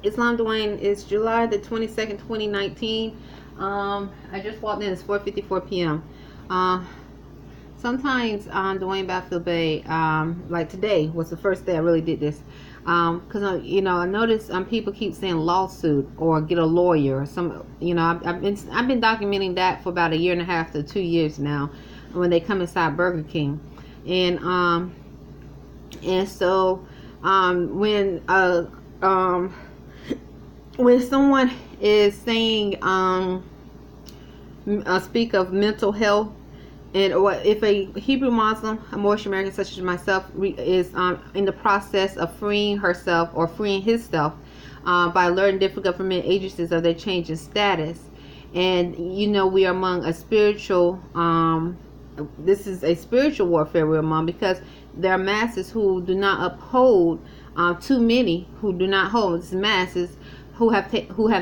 Islam Dwayne is July the 22nd, 2019. I just walked in. It's 4:54 p.m. Sometimes Dwayne Arrington-Bey, like today was the first day I really did this. Because I notice people keep saying lawsuit or get a lawyer or some. I've been documenting that for about a year and a half to 2 years now when they come inside Burger King, and so when someone is saying speak of mental health, and or if a Hebrew Muslim, a Moorish American such as myself, is in the process of freeing herself or freeing himself by alerting different government agencies of their change in status, and we are among a spiritual this is a spiritual warfare we're among, because there are masses who do not uphold, too many who do not hold, this masses who have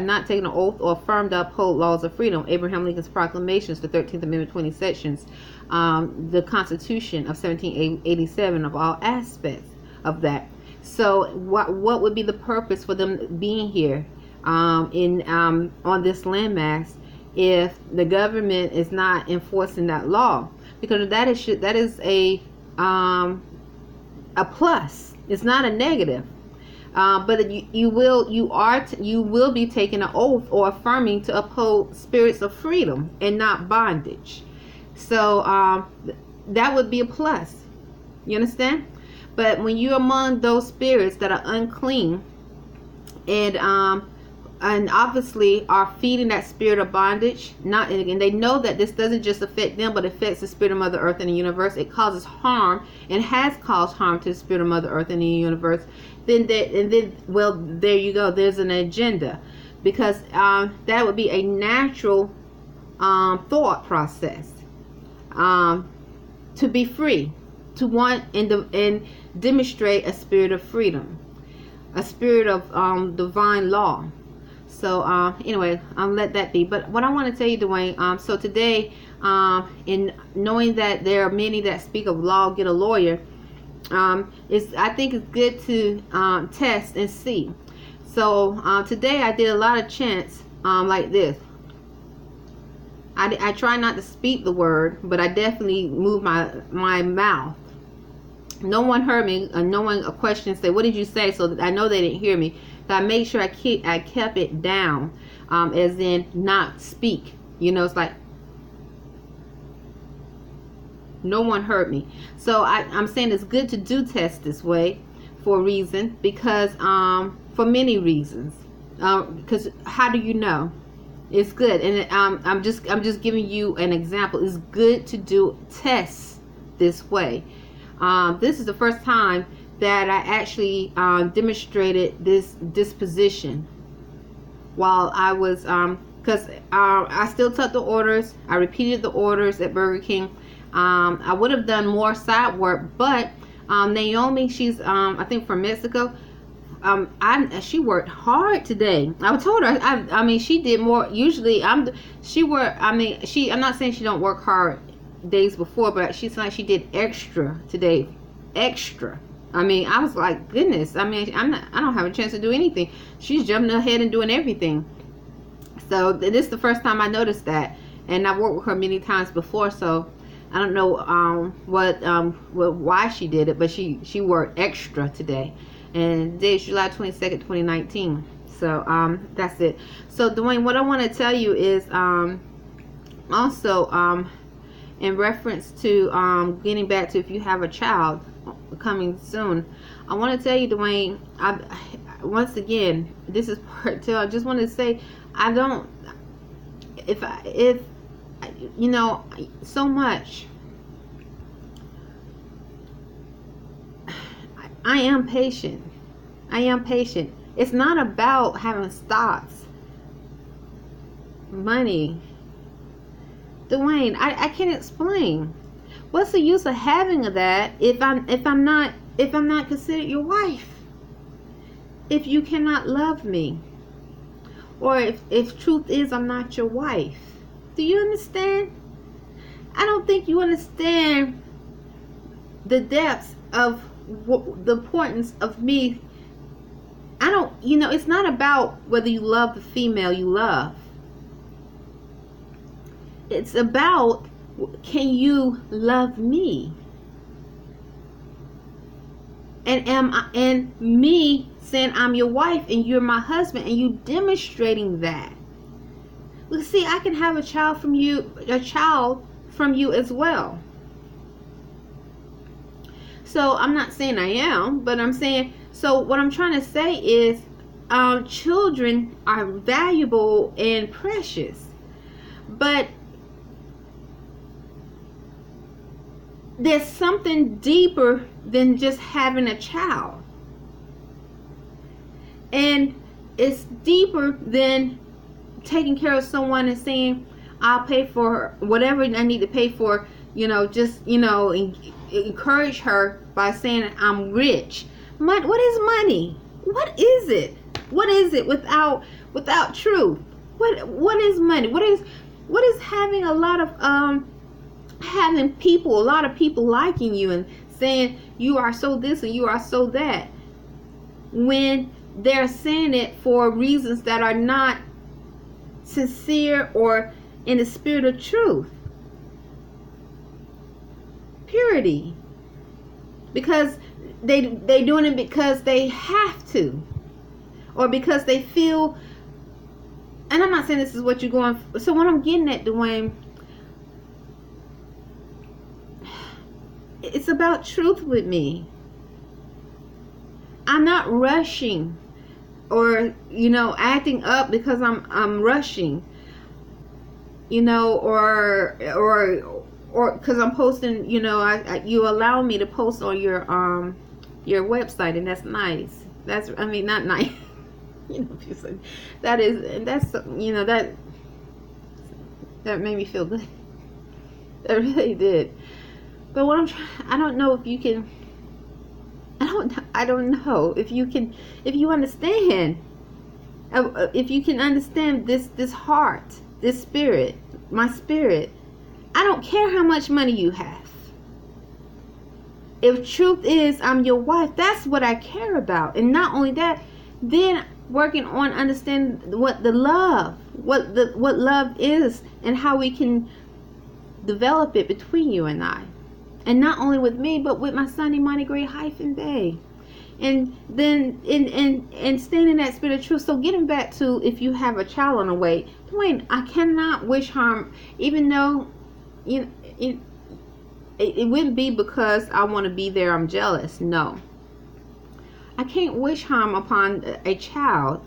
not taken an oath or affirmed to uphold laws of freedom, Abraham Lincoln's proclamations, the 13th Amendment, 20 sections, the Constitution of 1787, of all aspects of that. So what would be the purpose for them being here on this landmass if the government is not enforcing that law? Because that is a plus. It's not a negative. But you will be taking an oath or affirming to uphold spirits of freedom and not bondage. So that would be a plus. You understand? But when you're among those spirits that are unclean and obviously are feeding that spirit of bondage, and they know that this doesn't just affect them, but affects the spirit of Mother Earth and the universe. It causes harm and has caused harm to the spirit of Mother Earth and the universe. Then there you go. There's an agenda, because that would be a natural thought process to be free, to want and demonstrate a spirit of freedom, a spirit of divine law. So anyway, I'll let that be. But what I want to tell you, Dwayne, so today, in knowing that there are many that speak of law, get a lawyer, I think it's good to test and see. So today I did a lot of chants like this. I try not to speak the word, but I definitely move my mouth. No one heard me, no one questioned, say, what did you say? So that I know they didn't hear me. So I made sure I kept it down, as in not speak. It's like no one heard me. So I'm saying it's good to do tests this way for a reason, because for many reasons. Because how do you know? It's good, and I'm just giving you an example. It's good to do tests this way. This is the first time that I actually demonstrated this disposition while I was because I still took the orders. I repeated the orders at Burger King. I would have done more side work, but Naomi, she's I think from Mexico. She worked hard today. I told her. I mean, she did more. Usually, I'm not saying she don't work hard days before, but she's like she did extra today. Extra. I mean, I was like, goodness. I mean, I don't have a chance to do anything. She's jumping ahead and doing everything. So this is the first time I noticed that, and I've worked with her many times before. So I don't know why she did it, but she worked extra today. And today is July 22nd, 2019. So that's it. So Dwayne, what I want to tell you is also in reference to getting back to if you have a child coming soon, I want to tell you, Dwayne, once again, this is part 2. I just wanted to say, I don't, if so much, I am patient. It's not about having stocks, money. Dwayne, I can't explain. What's the use of having that if I'm not considered your wife? If you cannot love me, or if truth is I'm not your wife. Do you understand? I don't think you understand the depths of the importance of me. I don't, it's not about whether you love the female you love. It's about, can you love me? And me saying I'm your wife and you're my husband, and you demonstrating that. Well, see, I can have a child from you as well. So I'm not saying I am, but I'm saying, so what I'm trying to say is, children are valuable and precious, but there's something deeper than just having a child. And it's deeper than taking care of someone and saying, I'll pay for whatever I need to pay for, encourage her by saying I'm rich. What is money? What is it? What is it without truth? What is money? What is having a lot of having a lot of people liking you and saying you are so this and you are so that, when they're saying it for reasons that are not sincere or in the spirit of truth, purity, because they doing it because they have to, or because they feel. And I'm not saying this is what you're going for. So what I'm getting at, Dwayne, it's about truth with me. I'm not rushing or acting up because I'm rushing, or because I'm posting, you allow me to post on your website, and that's nice. That's, not nice. That made me feel good. That really did. But what I'm trying, I don't know if you can. I don't know if you understand. If you can understand this heart, this spirit, my spirit. I don't care how much money you have. If truth is I'm your wife, that's what I care about. And not only that, then working on understanding what love is, and how we can develop it between you and I. And not only with me, but with my son, Arrington-Bey. And then and staying in that spirit of truth. So getting back to, if you have a child on the way, Dwayne, I cannot wish harm, even though it wouldn't be because I want to be there, I'm jealous. No. I can't wish harm upon a child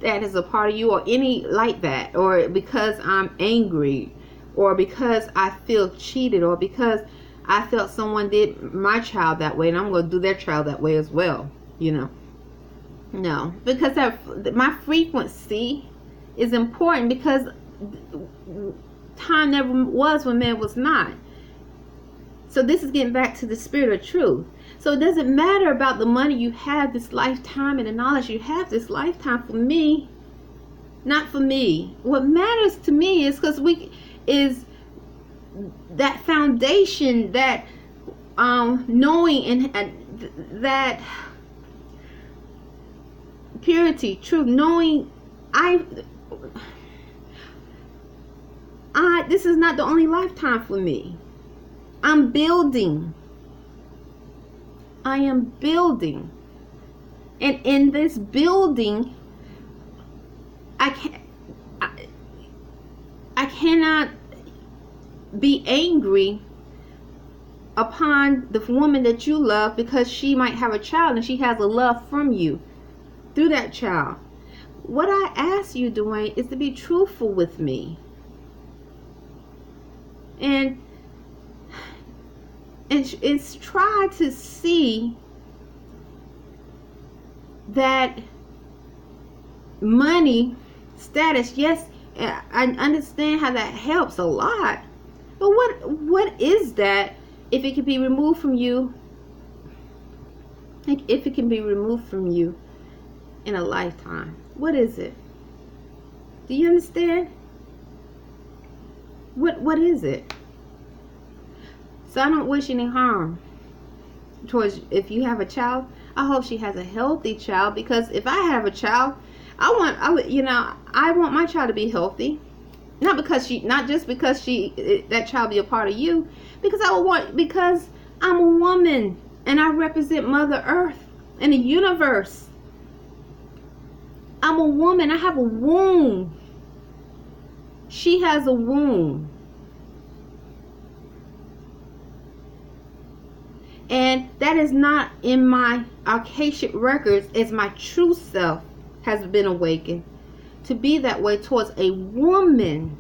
that is a part of you, or any like that, or because I'm angry, or because I feel cheated, or because I felt someone did my child that way and I'm going to do their child that way as well. No, because my frequency is important, because time never was when man was not. So this is getting back to the spirit of truth. So it doesn't matter about the money you have this lifetime and the knowledge you have this lifetime. For me, not for me. What matters to me is is that foundation, that knowing, and that purity, truth, knowing this is not the only lifetime for me. I'm building. I am building. And in this building, I cannot be angry upon the woman that you love, because she might have a child and she has a love from you through that child. What I ask you, Dwayne, is to be truthful with me. And it's try to see that money, status, yes, I understand how that helps a lot. But what is that if it can be removed from you? If it can be removed from you in a lifetime, what is it? Do you understand? What is it? So I don't wish any harm towards, if you have a child, I hope she has a healthy child, because if I have a child, I want my child to be healthy. Not just because that child be a part of you, because I'm a woman and I represent Mother Earth and the universe. I'm a woman. I have a womb. She has a womb. And that is not in my Akashic records, as my true self has been awakened to be that way towards a woman.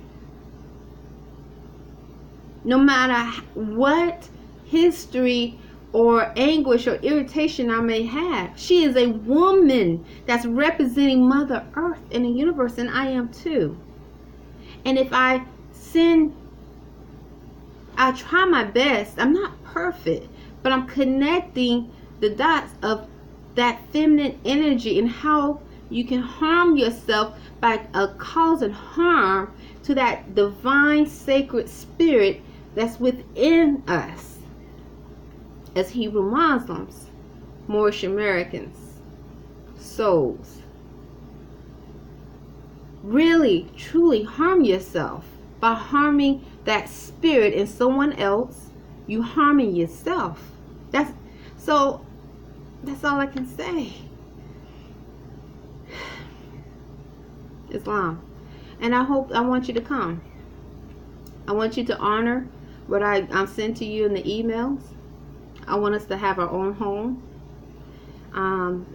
No matter what history or anguish or irritation I may have, she is a woman that's representing Mother Earth in the universe, and I am too. And if I sin, I try my best. I'm not perfect, but I'm connecting the dots of that feminine energy and how you can harm yourself by causing harm to that divine sacred spirit that's within us as Hebrew Muslims, Moorish Americans, souls. Really, truly harm yourself by harming that spirit in someone else. You harming yourself. That's all I can say. Islam. And I want you to come. I want you to honor what I'm sent to you in the emails. I want us to have our own home.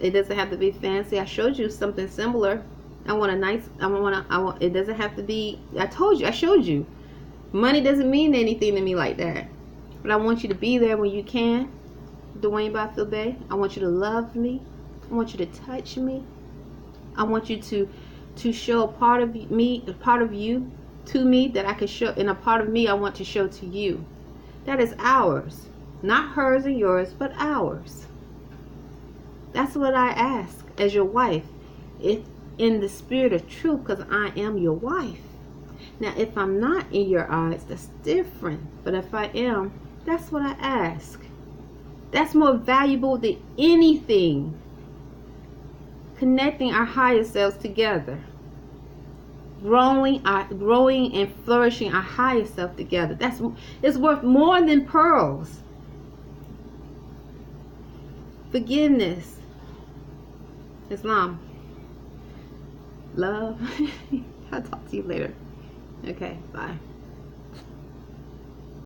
It doesn't have to be fancy. I showed you something similar. It doesn't have to be, I showed you. Money doesn't mean anything to me like that. But I want you to be there when you can. Arrington-Bey. I want you to love me. I want you to touch me. I want you to show a part of you to me that I can show, and a part of me I want to show to you. That is ours. Not hers and yours, but ours. That's what I ask as your wife. If in the spirit of truth, because I am your wife. Now, if I'm not in your eyes, that's different. But if I am, that's what I ask. That's more valuable than anything. Connecting our higher selves together. Growing and flourishing our higher self together. It's worth more than pearls. Forgiveness. Islam. Love. I'll talk to you later. Okay, bye.